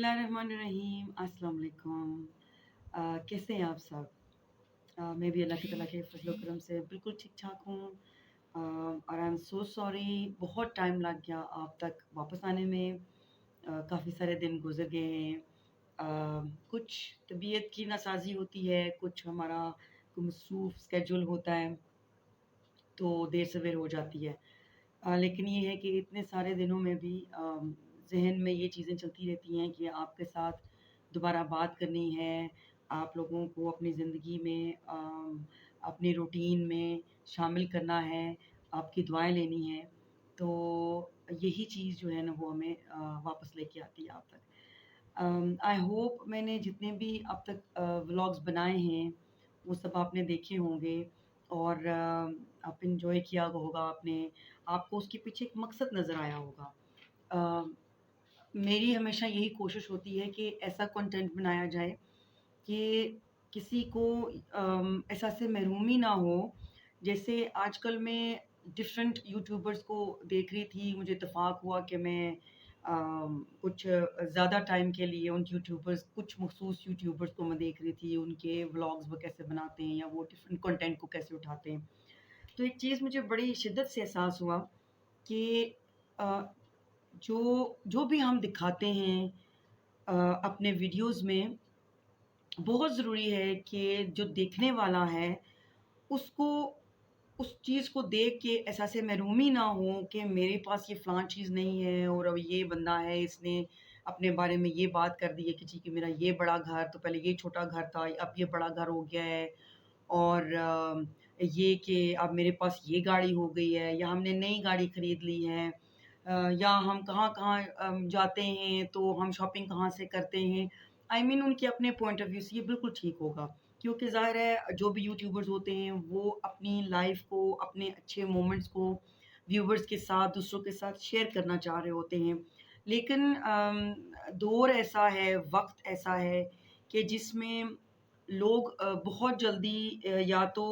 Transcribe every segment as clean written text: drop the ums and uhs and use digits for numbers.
बिस्मिल्लाहिर्रहमानिर्रहीम, अस्सलाम वालेकुम। कैसे हैं आप सब? मैं भी अल्लाह ताला के फज़ल व करम से बिल्कुल ठीक-ठाक हूँ। और आई एम सो सॉरी, बहुत टाइम लग गया आप तक वापस आने में। काफ़ी सारे दिन गुज़र गए हैं। कुछ तबीयत की नासाज़ी होती है, कुछ हमारा मसरूफ़ स्केड्यूल होता है, तो देर-सवेर हो जाती है। लेकिन ये है कि इतने सारे दिनों में भी ज़हन में ये चीज़ें चलती रहती हैं कि आपके साथ दोबारा बात करनी है, आप लोगों को अपनी ज़िंदगी में अपनी रूटीन में शामिल करना है, आपकी दुआएँ लेनी हैं। तो यही चीज़ जो है ना वो हमें वापस लेके आती है आप तक। आई होप मैंने जितने भी अब तक व्लॉग्स बनाए हैं, वो सब आपने देखे होंगे और आप एन्जॉय किया होगा आपने। आपको उसके पीछे एक मकसद नज़र आया होगा। अ, मेरी हमेशा यही कोशिश होती है कि ऐसा कंटेंट बनाया जाए कि किसी को एहसास महरूमी ना हो। जैसे आजकल मैं डिफरेंट यूट्यूबर्स को देख रही थी, मुझे इत्तेफ़ाक हुआ कि मैं कुछ ज़्यादा टाइम के लिए उन यूट्यूबर्स कुछ मख़सूस यूट्यूबर्स को मैं देख रही थी, उनके व्लॉग्स वो कैसे बनाते हैं या वो डिफरेंट कंटेंट को कैसे उठाते हैं। तो एक चीज़ मुझे बड़ी शिद्दत से एहसास हुआ कि अ, जो जो भी हम दिखाते हैं अपने वीडियोज़ में, बहुत ज़रूरी है कि जो देखने वाला है उसको उस चीज़ को देख के एहसास महरूमी ना हो कि मेरे पास ये फ़लाँ चीज़ नहीं है और अब ये बंदा है, इसने अपने बारे में ये बात कर दी है कि जी कि मेरा ये बड़ा घर, तो पहले ये छोटा घर था, अब ये बड़ा घर हो गया है। और ये कि अब मेरे पास ये गाड़ी हो गई है या हमने नई गाड़ी खरीद ली है। या हम कहाँ-कहाँ जाते हैं तो हम शॉपिंग कहाँ से करते हैं। आई मीन उनके अपने पॉइंट ऑफ व्यू से ये बिल्कुल ठीक होगा, क्योंकि ज़ाहिर है जो भी यूट्यूबर्स होते हैं वो अपनी लाइफ़ को, अपने अच्छे मोमेंट्स को व्यूअर्स के साथ, दूसरों के साथ शेयर करना चाह रहे होते हैं। लेकिन दौर ऐसा है, वक़्त ऐसा है कि जिसमें लोग बहुत जल्दी या तो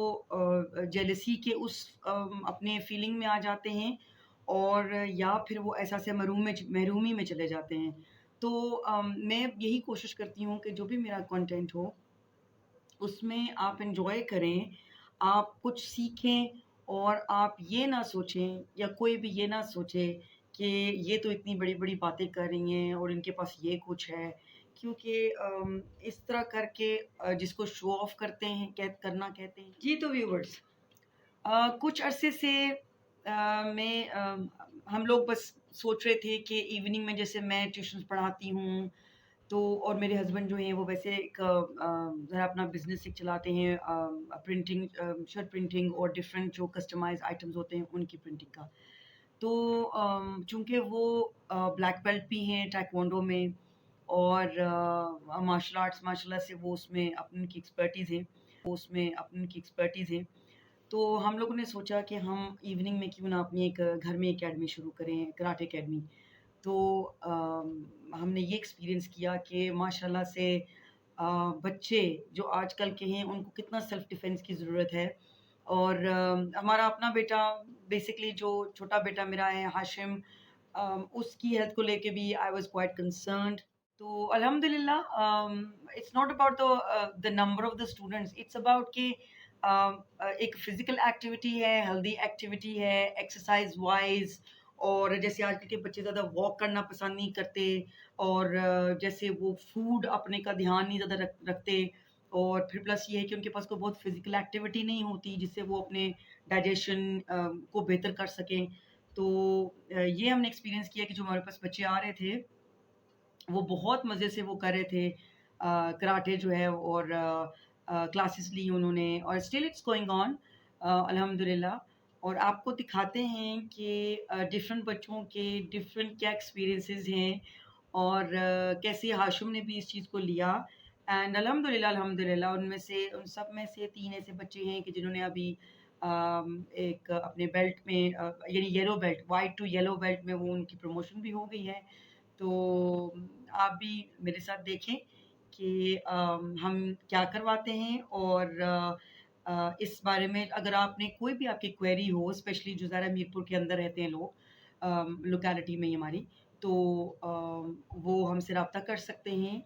जेलसी के उस अपने फीलिंग में आ जाते हैं और या फिर वो एहसास महरूमी में चले जाते हैं। तो मैं यही कोशिश करती हूँ कि जो भी मेरा कंटेंट हो, उसमें आप एन्जॉय करें, आप कुछ सीखें और आप ये ना सोचें या कोई भी ये ना सोचे कि ये तो इतनी बड़ी-बड़ी बातें कर रही हैं और इनके पास ये कुछ है। क्योंकि इस तरह करके जिसको शो ऑफ करते हैं करना कहते हैं। जी, तो व्यूअर्स, कुछ अरसे से मैं हम लोग बस सोच रहे थे कि इवनिंग में जैसे मैं ट्यूशन्स पढ़ाती हूँ, तो और मेरे हस्बैंड जो हैं वो वैसे एक ज़रा अपना बिज़नेस एक चलाते हैं, प्रिंटिंग, शर्ट प्रिंटिंग और डिफरेंट जो कस्टमाइज़ आइटम्स होते हैं उनकी प्रिंटिंग का। तो चूँकि वो ब्लैक बेल्ट भी हैं ताइक्वांडो में और मार्शल आर्ट्स माशाल्लाह से वो उसमें अपनी उनकी एक्सपर्टीज़ है, वो उसमें अपनी उनकी एक्सपर्टीज़ है। तो हम लोगों ने सोचा कि हम इवनिंग में क्यों ना अपनी एक घर में एकेडमी शुरू करें, कराटे एकेडमी। तो हमने ये एक्सपीरियंस किया कि माशाल्लाह से बच्चे जो आजकल के हैं उनको कितना सेल्फ डिफेंस की ज़रूरत है। और हमारा अपना बेटा, बेसिकली जो छोटा बेटा मेरा है हाशिम, उसकी हेल्थ को लेके भी आई वाज़ क्वाइट कंसर्न्ड। तो अल्हम्दुलिल्लाह, it's not about the number of the students, it's about कि एक फिज़िकल एक्टिविटी है, हेल्दी एक्टिविटी है, एक्सरसाइज़ वाइज़। और जैसे आजकल के बच्चे ज़्यादा वॉक करना पसंद नहीं करते और जैसे वो फूड अपने का ध्यान नहीं ज़्यादा रखते। और फिर प्लस ये है कि उनके पास कोई बहुत फिज़िकल एक्टिविटी नहीं होती जिससे वो अपने डाइजेशन को बेहतर कर सकें। तो ये हमने एक्सपीरियंस किया कि जो हमारे पास बच्चे आ रहे थे, वो बहुत मज़े से वो कर रहे थे कराटे जो है, और क्लासेस ली उन्होंने और स्टिल इट्स गोइंग ऑन अल्हम्दुलिल्लाह। और आपको दिखाते हैं कि डिफरेंट बच्चों के डिफरेंट क्या एक्सपीरियंसेस हैं और कैसे हाशिम ने भी इस चीज़ को लिया। एंड अल्हम्दुलिल्लाह अल्हम्दुलिल्लाह उनमें से उन सब में से 3 ऐसे बच्चे हैं कि जिन्होंने अभी एक अपने बेल्ट में यानी yellow belt, white to yellow belt में वो उनकी प्रमोशन भी हो गई है। तो आप भी मेरे साथ देखें कि हम क्या करवाते हैं। और इस बारे में अगर आपने कोई भी आपकी क्वेरी हो, स्पेशली जो ज़रा मीरपुर के अंदर रहते हैं लोग, लोकेलिटी में ही हमारी, تو وہ ہم سے رابطہ کر سکتے ہیں.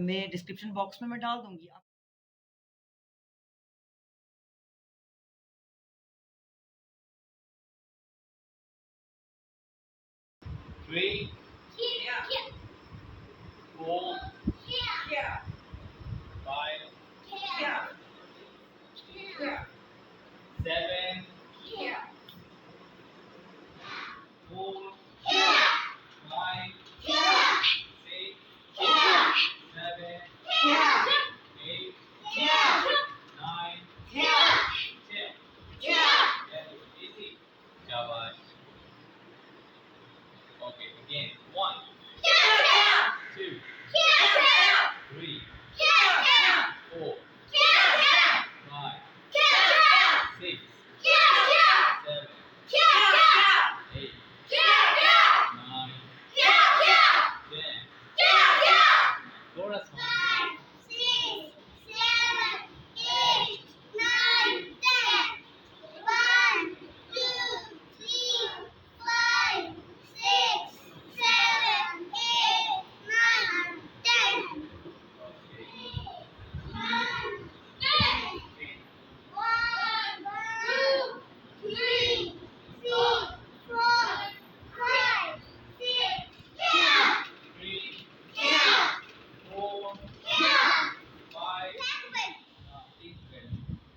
میں ڈسکرپشن باکس میں ڈال دوں گی. 3, 4, 5, 7, 4, 5, 6, 7, 8, 9, 10. Very easy. Shabash. Okay, again. 1, 2, 3, 4, 5, 6, 7, 8, 9, 10. Laura song.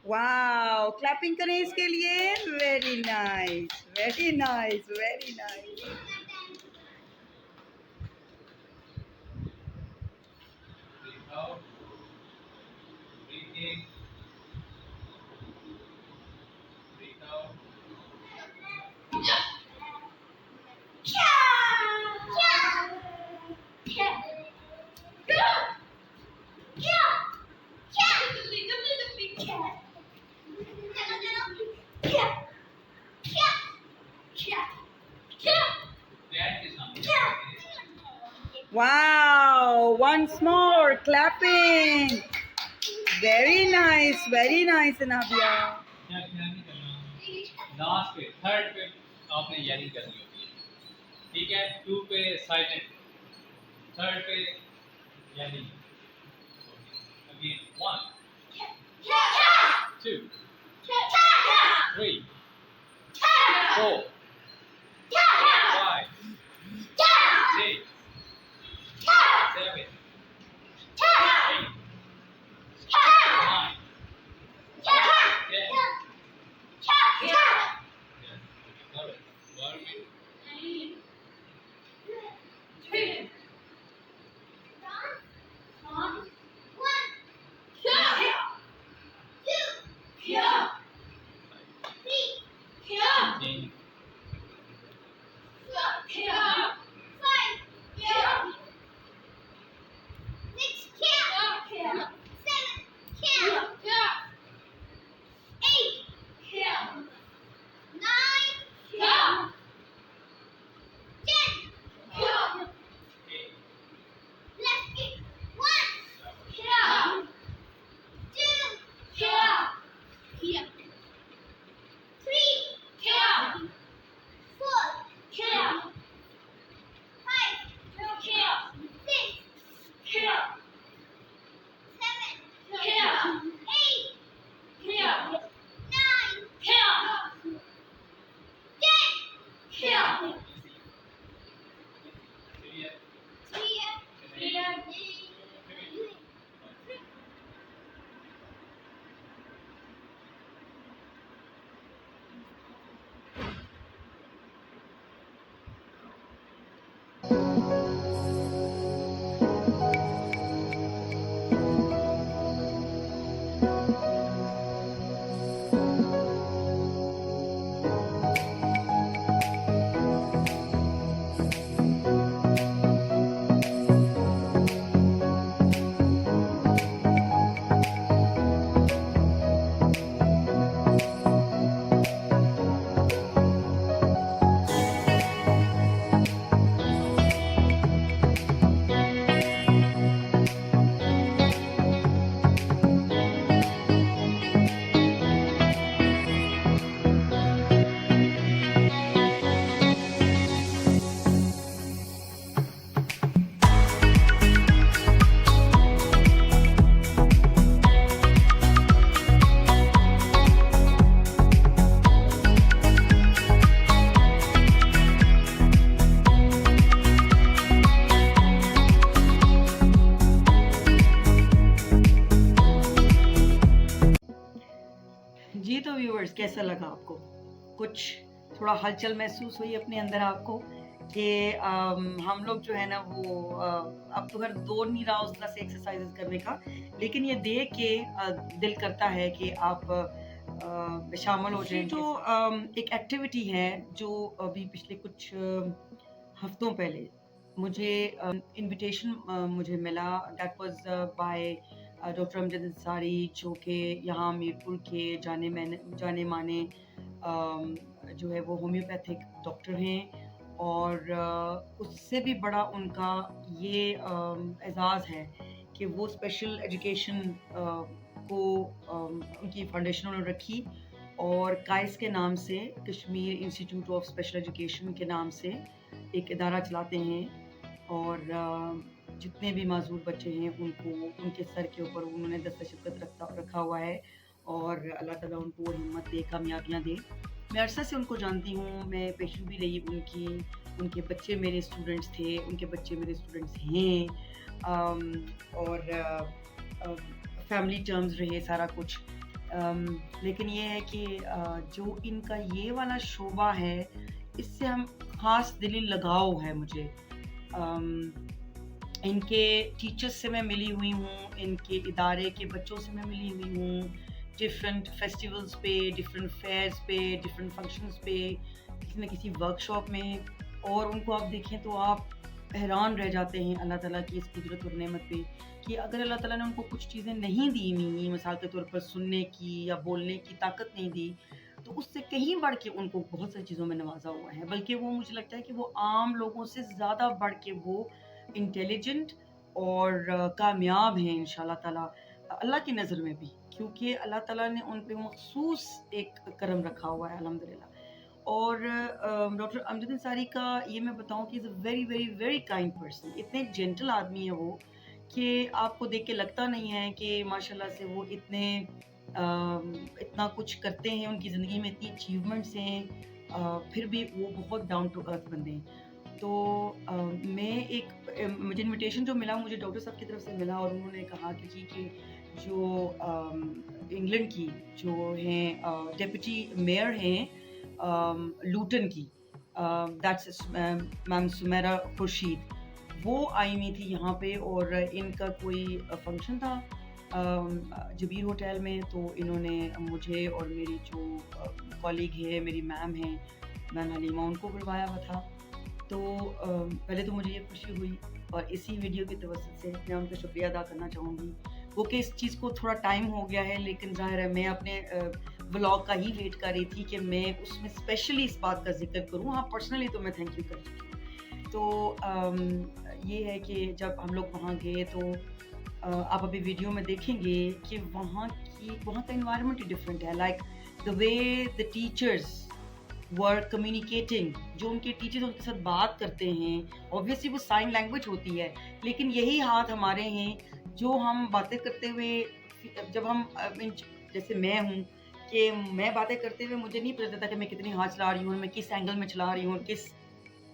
واو کلیپنگ کریں اس کے لیے. Very nice very nice very nice. Breathe out. Breathe in. Breathe out. That is not. Wow, once more clapping. Very nice Anabia. کیا نہیں کرنا. لاسٹ پہ third پہ آپ نے یعنی کرنی ہوتی ہے. ٹھیک ہے. 2 پہ سائلنٹ. تھرڈ پہ یعنی. Again 1, 2, 3, 4, 5, 6, 7, 8, 9, 10. Got it. Got it. Change. Okay. कैसा लगा आपको? कुछ थोड़ा हलचल महसूस हुई अपने अंदर आपको कि हम लोग जो है ना वो अब तो खैर दौड़ नहीं रहा उस तरह से एक्सरसाइज़ेज़ करने का, लेकिन ये देख के दिल करता है कि आप शामिल हो जाएँ। जो एक एक्टिविटी है जो अभी पिछले कुछ हफ्तों पहले मुझे इन्विटेशन मुझे मिला, that was by doctor Amjad Ansari, जो कि यहाँ मीरपुर के जाने-माने जो है वो होम्योपैथिक डॉक्टर हैं, और उससे भी बड़ा उनका ये एज़ाज़ है कि वो स्पेशल एजुकेशन को उनकी फाउंडेशन उन्होंने रखी, और काइस के नाम से, Kashmir institute of special education के नाम से एक इदारा चलाते हैं, और जितने भी माज़ूर बच्चे हैं उनको उनके सर के ऊपर उन्होंने दस्त-ए-शफ़क़त रखा हुआ है, और अल्लाह ताला उनको हिम्मत दे, कामयाबियाँ दे। मैं अरसा से उनको जानती हूँ, मैं पेशेंट भी रही उनकी, उनके बच्चे मेरे स्टूडेंट्स थे, उनके बच्चे मेरे स्टूडेंट्स हैं, और फैमिली टर्म्स रहे सारा कुछ। लेकिन ये है कि जो इनका ये वाला शोबा है, इससे हम ख़ास दिली लगाव है मुझे। इनके टीचर्स से मैं मिली हुई हूँ, इनके इदारे के बच्चों से मैं मिली हुई हूँ, डिफरेंट फेस्टिवल्स पे, डिफरेंट फेयर्स पे, डिफरेंट फंक्शंस पे, किसी न किसी वर्कशॉप में, और उनको आप देखें तो आप हैरान रह जाते हैं अल्लाह ताला की इस कुदरत और नेमत पे, कि अगर अल्लाह ताला ने उनको कुछ चीज़ें नहीं दी हुई, मिसाल के तौर पर सुनने की या बोलने की ताकत नहीं दी, तो उससे कहीं बढ़ के उनको बहुत सारी चीज़ों में नवाज़ा हुआ है। बल्कि वो, मुझे लगता है कि वो आम लोगों से ज़्यादा बढ़ के वो इंटेलिजेंट और कामयाब हैं इंशाअल्लाह ताला, अल्लाह की नज़र में भी, क्योंकि अल्लाह ताला ने उन पे मख़सूस एक करम रखा हुआ है अल्हम्दुलिल्लाह। और डॉक्टर अमजद अंसारी का ये मैं बताऊँ कि is a very, very, very kind person. इतने जेंटल आदमी हैं वो कि आपको देख के लगता नहीं है कि माशाल्लाह से वो इतना कुछ करते हैं, उनकी ज़िंदगी में इतनी अचीवमेंट्स हैं, फिर भी वो बहुत डाउन टू अर्थ बंदे हैं। तो मैं मुझे इन्विटेशन जो मिला, मुझे डॉक्टर साहब की तरफ से मिला, और उन्होंने कहा कि जी कि जो इंग्लैंड की जो हैं डेप्यूटी मेयर हैं लूटन की, दैट्स मैम सुमेरा खुर्शीद, वो आई हुई थी यहाँ पे, और इनका कोई फंक्शन था जबीर होटल में, तो इन्होंने मुझे और मेरी जो कॉलीग है, मेरी मैम है, मैम हलीमा, उनको बुलवाया हुआ था। तो पहले तो मुझे ये खुशी हुई, और इसी वीडियो की तवज्जो से मैं उनका शुक्रिया अदा करना चाहूँगी। वो कि इस चीज़ को थोड़ा टाइम हो गया है, लेकिन ज़ाहिर है मैं अपने व्लॉग का ही वेट कर रही थी कि मैं उसमें स्पेशली इस बात का ज़िक्र करूँ। हाँ, पर्सनली तो मैं थैंक यू कर चुकी हूँ। तो ये है कि जब हम लोग वहाँ गए, तो आप अभी वीडियो में देखेंगे कि वहाँ का एनवायरनमेंट ही डिफरेंट है। Like the way the teachers were communicating, जो उनके टीचर्स उनके साथ बात करते हैं, ऑब्वियसली वो साइन लैंग्वेज होती है, लेकिन यही हाथ हमारे हैं जो हम बातें करते हुए, जब हम जैसे मैं हूँ कि मैं बातें करते हुए मुझे नहीं पता चलता कि मैं कितनी हाथ चला रही हूँ, मैं किस एंगल में चला रही हूँ, किस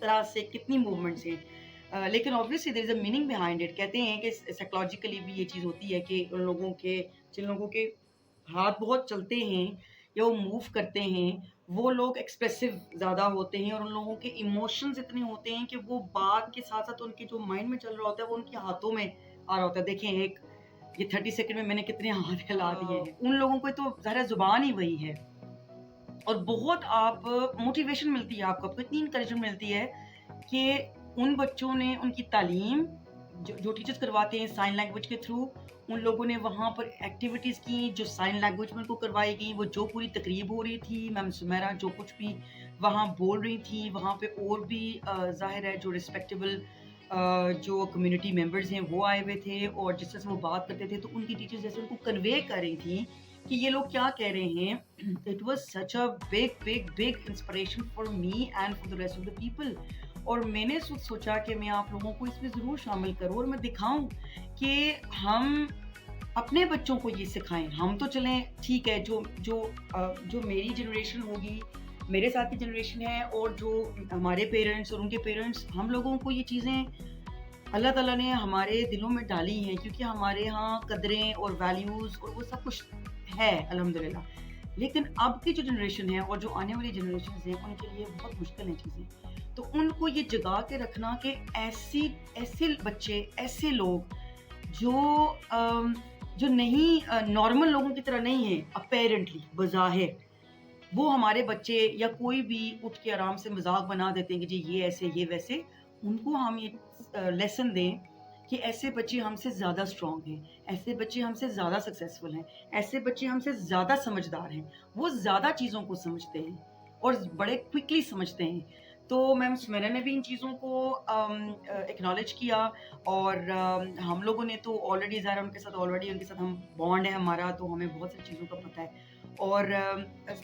तरह से कितनी मूवमेंट्स हैं, लेकिन obviously there is a meaning behind it. कहते हैं कि साइकोलॉजिकली भी ये चीज़ होती है कि जिन लोगों के हाथ बहुत चलते हैं या वो मूव करते हैं, वो लोग एक्सप्रेसिव ज़्यादा होते हैं, और उन लोगों के इमोशंस इतने होते हैं कि वो बात के साथ-साथ उनके जो माइंड में चल रहा होता है, वो उनके हाथों में आ रहा होता है। देखें, ये 30 सेकंड में मैंने कितने हाथ हिला दिए हैं। उन लोगों को तो ज़ाहिर ज़ुबान ही वही है, और बहुत आप मोटिवेशन मिलती है आपको इतनी एनकरेजमेंट मिलती है कि उन बच्चों ने उनकी तालीम जो टीचर्स करवाते हैं साइन लैंग्वेज के थ्रू, उन लोगों ने वहाँ पर एक्टिविटीज़ की जो साइन लैंग्वेज में उनको करवाई गई, वो जो पूरी तकरीब हो रही थी, मैम सुमेरा जो कुछ भी वहाँ बोल रही थी, वहाँ पे और भी ज़ाहिर है जो रिस्पेक्टेबल जो कम्युनिटी मेंबर्स हैं वो आए हुए थे, और जिस तरह से वो बात करते थे, तो उनकी टीचर्स जैसे उनको कन्वे कर रही थी कि ये लोग क्या कह रहे हैं। It was such a big inspiration for me and for the rest of the people. और मैंने सोचा कि मैं आप लोगों को इसमें ज़रूर शामिल करूँ, और मैं दिखाऊँ कि हम अपने बच्चों को ये सिखाएँ। हम तो चलें ठीक है, जो मेरी जनरेशन होगी, मेरे साथ की जनरेशन है, और जो हमारे पेरेंट्स और उनके पेरेंट्स, हम लोगों को ये चीज़ें अल्लाह ताला ने हमारे दिलों में डाली हैं, क्योंकि हमारे यहाँ कदरें और वैल्यूज़ और वो सब कुछ है अल्हम्दुलिल्लाह। لیکن اب کی جو جنریشن ہے اور جو آنے والی جنریشنز ہیں ان کے لیے بہت مشکل ہیں چیزیں. تو ان کو یہ جگا کے رکھنا کہ ایسے بچے، ایسے لوگ جو جو نہیں نارمل لوگوں کی طرح نہیں ہیں اپیرنٹلی بظاہر، وہ ہمارے بچے یا کوئی بھی اٹھ کے آرام سے مذاق بنا دیتے ہیں کہ جی یہ ایسے یہ ویسے، ان کو ہم یہ لیسن دیں کہ ایسے بچے ہم سے زیادہ اسٹرانگ ہیں، ایسے بچے ہم سے زیادہ سکسیزفل ہیں، ایسے بچے ہم سے زیادہ سمجھدار ہیں، وہ زیادہ چیزوں کو سمجھتے ہیں اور بڑے کوئکلی سمجھتے ہیں. تو میم سمیرا نے بھی ان چیزوں کو اکنالج کیا، اور ہم لوگوں نے تو آلریڈی ظاہر ان کے ساتھ ہم بانڈ ہے ہمارا، تو ہمیں بہت سی چیزوں کا پتہ ہے. اور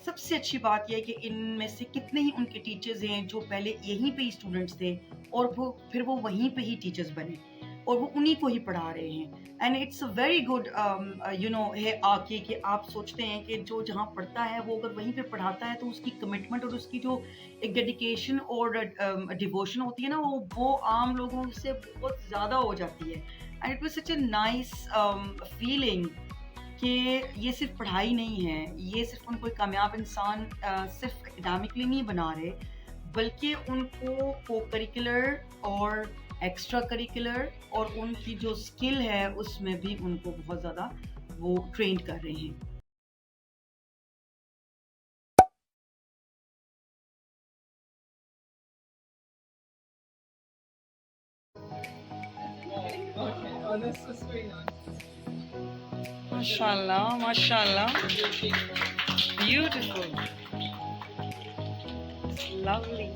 سب سے اچھی بات یہ ہے کہ ان میں سے کتنے ہی ان کے ٹیچرز ہیں جو پہلے یہیں پہ ہی اسٹوڈنٹس تھے اور پھر وہ وہیں پہ ہی ٹیچرز بنے اور وہ انہی کو ہی پڑھا رہے ہیں. And it's a very good ہے آکے کہ آپ سوچتے ہیں کہ جو جہاں پڑھتا ہے وہ اگر وہیں پہ پڑھاتا ہے تو اس کی کمٹمنٹ اور اس کی جو ایک ڈیڈیکیشن اور ڈیووشن ہوتی ہے نا، وہ عام لوگوں سے بہت زیادہ ہو جاتی ہے. And it was such a nice feeling کہ یہ صرف پڑھائی نہیں ہے، یہ صرف ان کو ایک کامیاب انسان صرف اکیڈیمکلی نہیں بنا رہے، بلکہ ان کو کو کریکولر اور ایکسٹرا کریکولر اور ان کی جو اسکل ہے اس میں بھی ان کو بہت زیادہ وہ ٹرینڈ کر رہے ہیں. Oh, that's so sweet. ماشاء اللہ ماشاء اللہ، بیوٹیفل، لولی.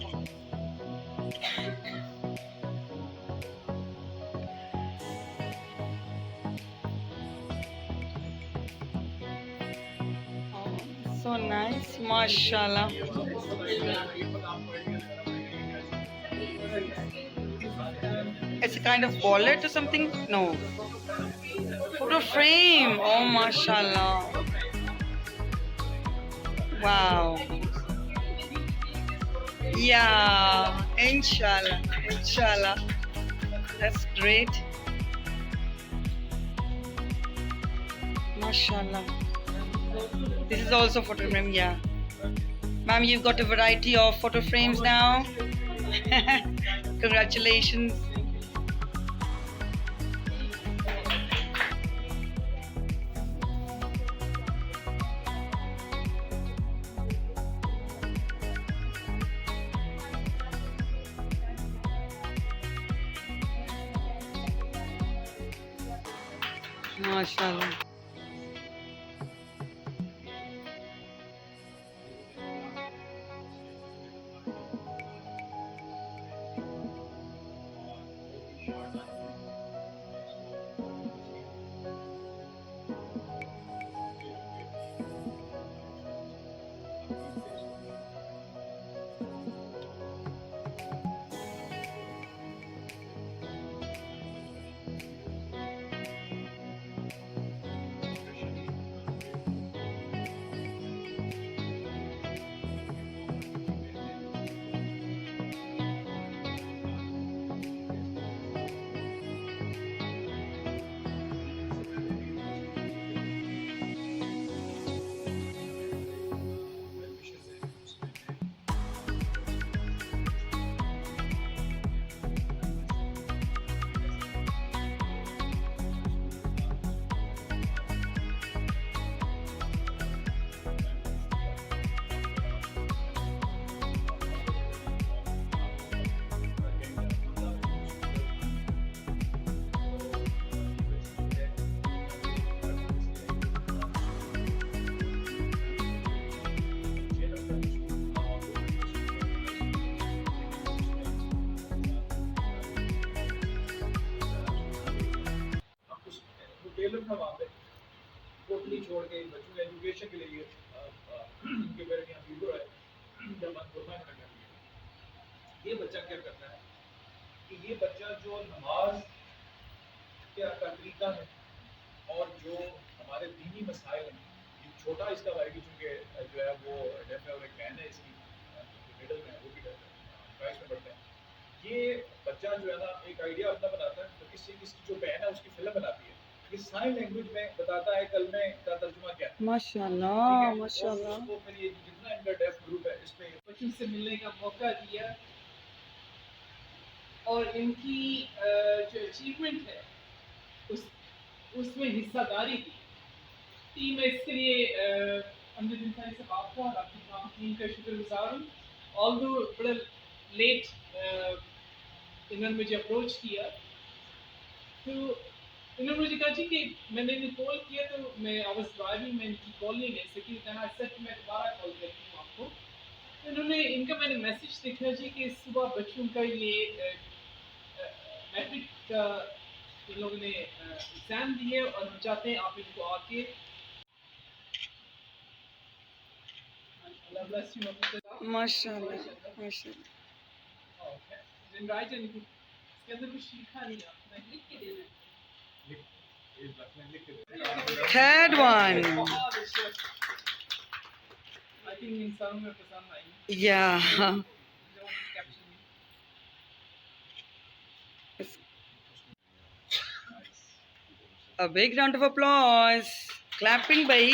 سو نائس، ماشاء اللہ. It's a kind of wallet or something? No. Photo frame. Oh, mashallah. Wow. Yeah. Inshallah. Inshallah. That's great. Mashallah. This is also photo frame, yeah. Ma'am, you've got a variety of photo frames now. Congratulations. MashaAllah. Tailor تھا وہاں پہ totally چھوڑ کے بچوں کے education کے لیے ان کے میرے یہاں ویڈیو ہے جب میں میں نے کر لیا. یہ بچہ کیا کرتا ہے کہ یہ بچہ جو نماز کا طریقہ ہے اور جو ہمارے دینی مسائل ہیں، یہ چھوٹا اس کا بھائی چونکہ جو ہے وہ ڈیف ہے اور ایک بہن ہے اس کی مڈل میں، وہ بھی ٹوائس میں پڑھتے ہیں. یہ بچہ جو ہے نا ایک آئیڈیا اپنا بناتا ہے تو اس سے اس کی جو بہن ہے اس کی فلم بناتی ہے یہ سائن لینگویج میں بتاتا ہے کلمے کا ترجمہ کیا ہے. ماشاء ٹھیک اللہ ہے، ماشاء اور اللہ. اس کو پھر یہ جتنا ان کا ڈیف گروپ ہے اس میں بچوں سے ملنے کا موقع دیا اور ان کی جو اچیومنٹ ہے اس میں حصہ داری دی. میں اس کے لیے امجد انصاری صاحب آپ کا اور آپ کی تمام ٹیم کا شکر گزار ہوں. آلدو بڑا لیٹ انہوں نے مجھے اپروچ کیا تو انہوں نے مجھے کہا جی کہ میں نے کال کیا تو میں آواز ڈرائیونگ میں ان کی کال نہیں لے سکی. کہا سر کہ میں دوبارہ کال کرتی ہوں آپ کو. انہوں نے ان کا میں نے میسج دیکھا جی کہ صبح بچوں کا یہ میٹرک کا ان لوگوں نے ایگزام دیے اور ہم چاہتے ہیں آپ ان کو آ کے اللہ bless you ماشاء اللہ ماشاء اللہ. اس کے اندر کچھ لکھا نہیں آپ میں لکھ کے دینا Third one. I think انسانوں میں پسند آئی. Yeah. A big round of applause. Clapping bhai.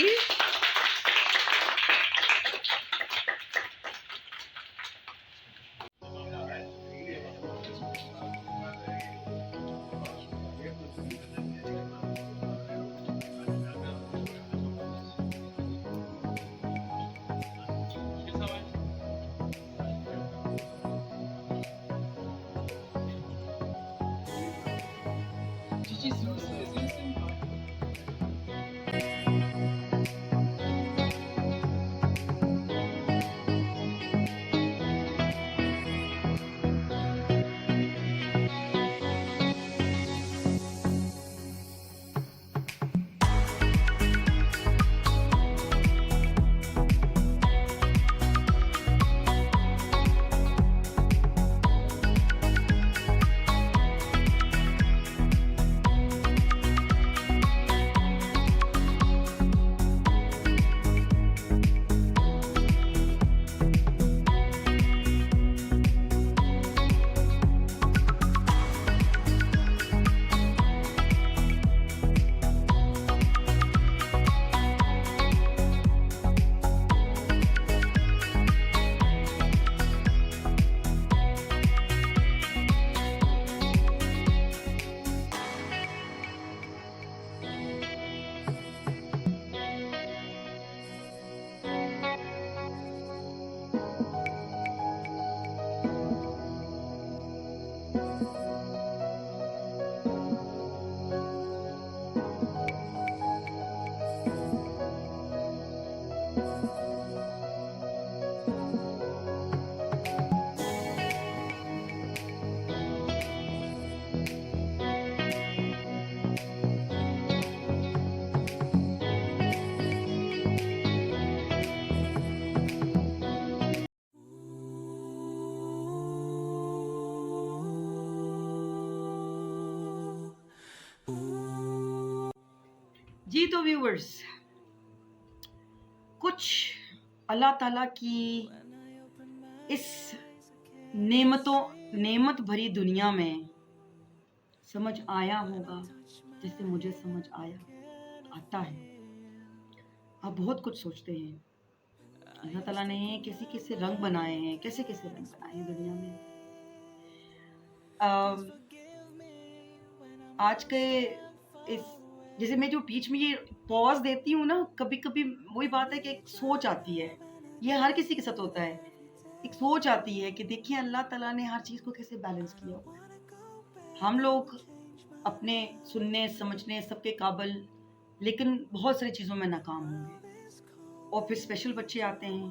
جی تو ویورز کچھ اللہ تعالیٰ کی اس نعمت بھری دنیا میں سمجھ آیا ہوگا جیسے مجھے سمجھ آتا ہے. آپ بہت کچھ سوچتے ہیں اللہ تعالیٰ نے کیسے کیسے رنگ بنائے ہیں دنیا میں. آج کے اس جیسے میں جو بیچ میں یہ پاز دیتی ہوں نا کبھی کبھی وہی بات ہے کہ ایک سوچ آتی ہے. یہ ہر کسی کے ساتھ ہوتا ہے. ایک سوچ آتی ہے کہ دیکھیں اللہ تعالیٰ نے ہر چیز کو کیسے بیلنس کیا ہوا ہے. ہم لوگ اپنے سننے سمجھنے سب کے قابل لیکن بہت ساری چیزوں میں ناکام ہوں گے. اور پھر اسپیشل بچے آتے ہیں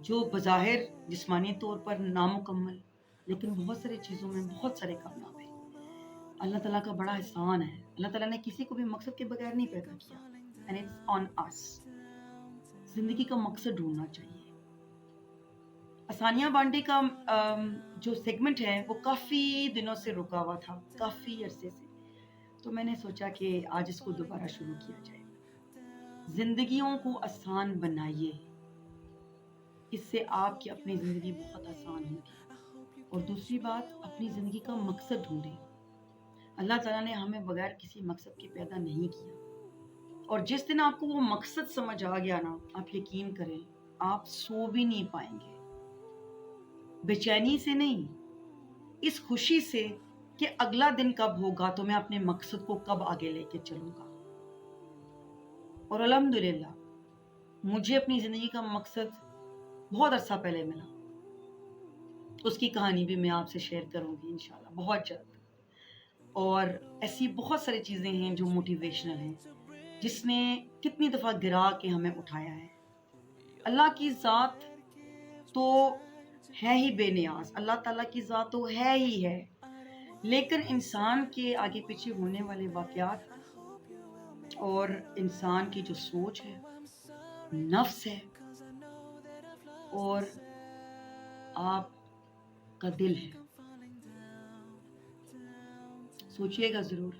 جو بظاہر جسمانی طور پر نامکمل لیکن بہت ساری چیزوں میں بہت سارے کامیاب ہیں. اللہ تعالیٰ کا بڑا احسان ہے. اللہ تعالیٰ نے کسی کو بھی مقصد کے بغیر نہیں پیدا کیا. And it's on us. زندگی کا مقصد ڈھونڈنا چاہیے. آسانیاں بانٹے کا جو سیگمنٹ ہے وہ کافی دنوں سے رکا ہوا تھا, کافی عرصے سے. تو میں نے سوچا کہ آج اس کو دوبارہ شروع کیا جائے. زندگیوں کو آسان بنائیے, اس سے آپ کی اپنی زندگی بہت آسان ہوگی. اور دوسری بات, اپنی زندگی کا مقصد ڈھونڈیں. اللہ ताला ने हमें बगैर किसी मकसद के पैदा नहीं किया, और जिस दिन आपको वो मकसद समझ आ गया ना, आप यकीन करें आप सो भी नहीं पाएंगे, बेचैनी से नहीं, इस खुशी से कि अगला दिन कब होगा, तो मैं अपने मकसद को कब आगे लेके चलूंगा। और अल्हम्दुलिल्लाह मुझे अपनी ज़िंदगी का मकसद बहुत अरसा पहले मिला, उसकी कहानी भी मैं आपसे शेयर करूंगी इंशाल्लाह बहुत जल्द। और ऐसी बहुत सारी चीज़ें हैं जो मोटिवेशनल हैं, जिसने कितनी दफ़ा गिरा के हमें उठाया है। अल्लाह की ज़ात तो है ही बेनियाज, अल्लाह ताला की ज़ात तो है ही है, लेकिन इंसान के आगे पीछे होने वाले वाक़यात और इंसान की जो सोच है, नफ्स है, और आपका दिल है, सोचिएगा ज़रूर।